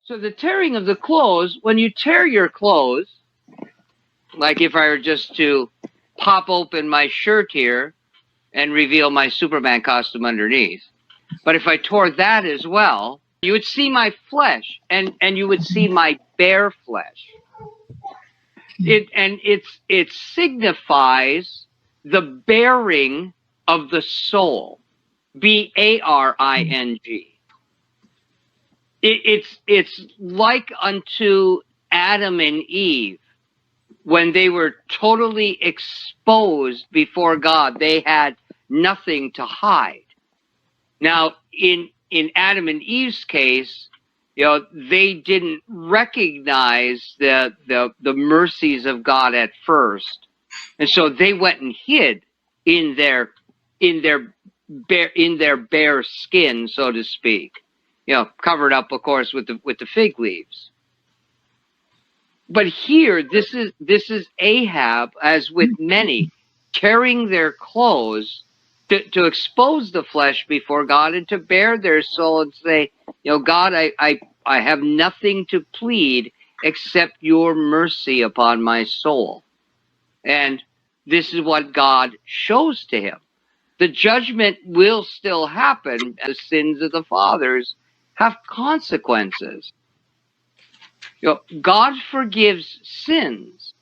So the tearing of the clothes, when you tear your clothes, like if I were just to pop open my shirt here and reveal my Superman costume underneath, but if I tore that as well, you would see my flesh, and you would see my bare flesh. It signifies the bearing of the soul, Baring. It's like unto Adam and Eve when they were totally exposed before God. They had nothing to hide. Now, in Adam and Eve's case, they didn't recognize the mercies of God at first, and so they went and hid in their bare skin, so to speak, covered up, of course, with the fig leaves. But here, this is Ahab, as with many, tearing their clothes to expose the flesh before God and to bare their soul and say, God, I have nothing to plead except your mercy upon my soul. And this is what God shows to him. The judgment will still happen. The sins of the fathers have consequences. God forgives sins,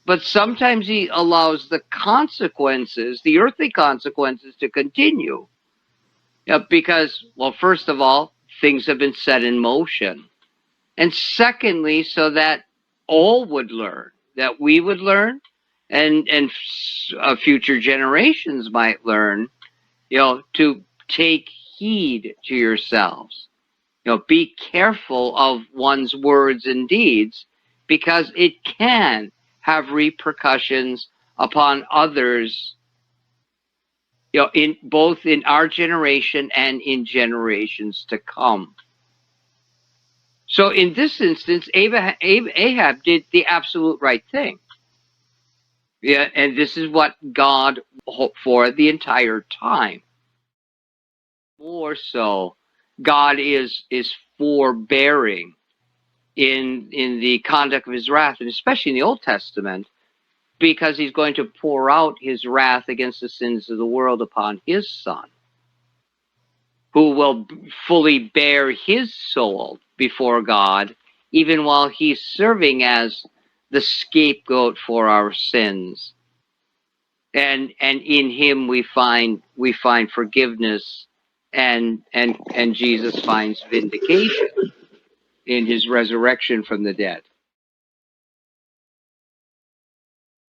but sometimes he allows the consequences, the earthly consequences, to continue. Because, well, first of all, things have been set in motion. And secondly, so that all would learn, that we would learn, and future generations might learn, to take heed to yourselves. Be careful of one's words and deeds, because it can have repercussions upon others, in both in our generation and in generations to come. So in this instance, Ahab did the absolute right thing. Yeah, and this is what God hoped for the entire time. More so, God is forbearing in the conduct of his wrath, and especially in the Old Testament, because he's going to pour out his wrath against the sins of the world upon his Son, who will fully bear his soul before God, even while he's serving as the scapegoat for our sins. And in him we find forgiveness, and Jesus finds vindication in his resurrection from the dead.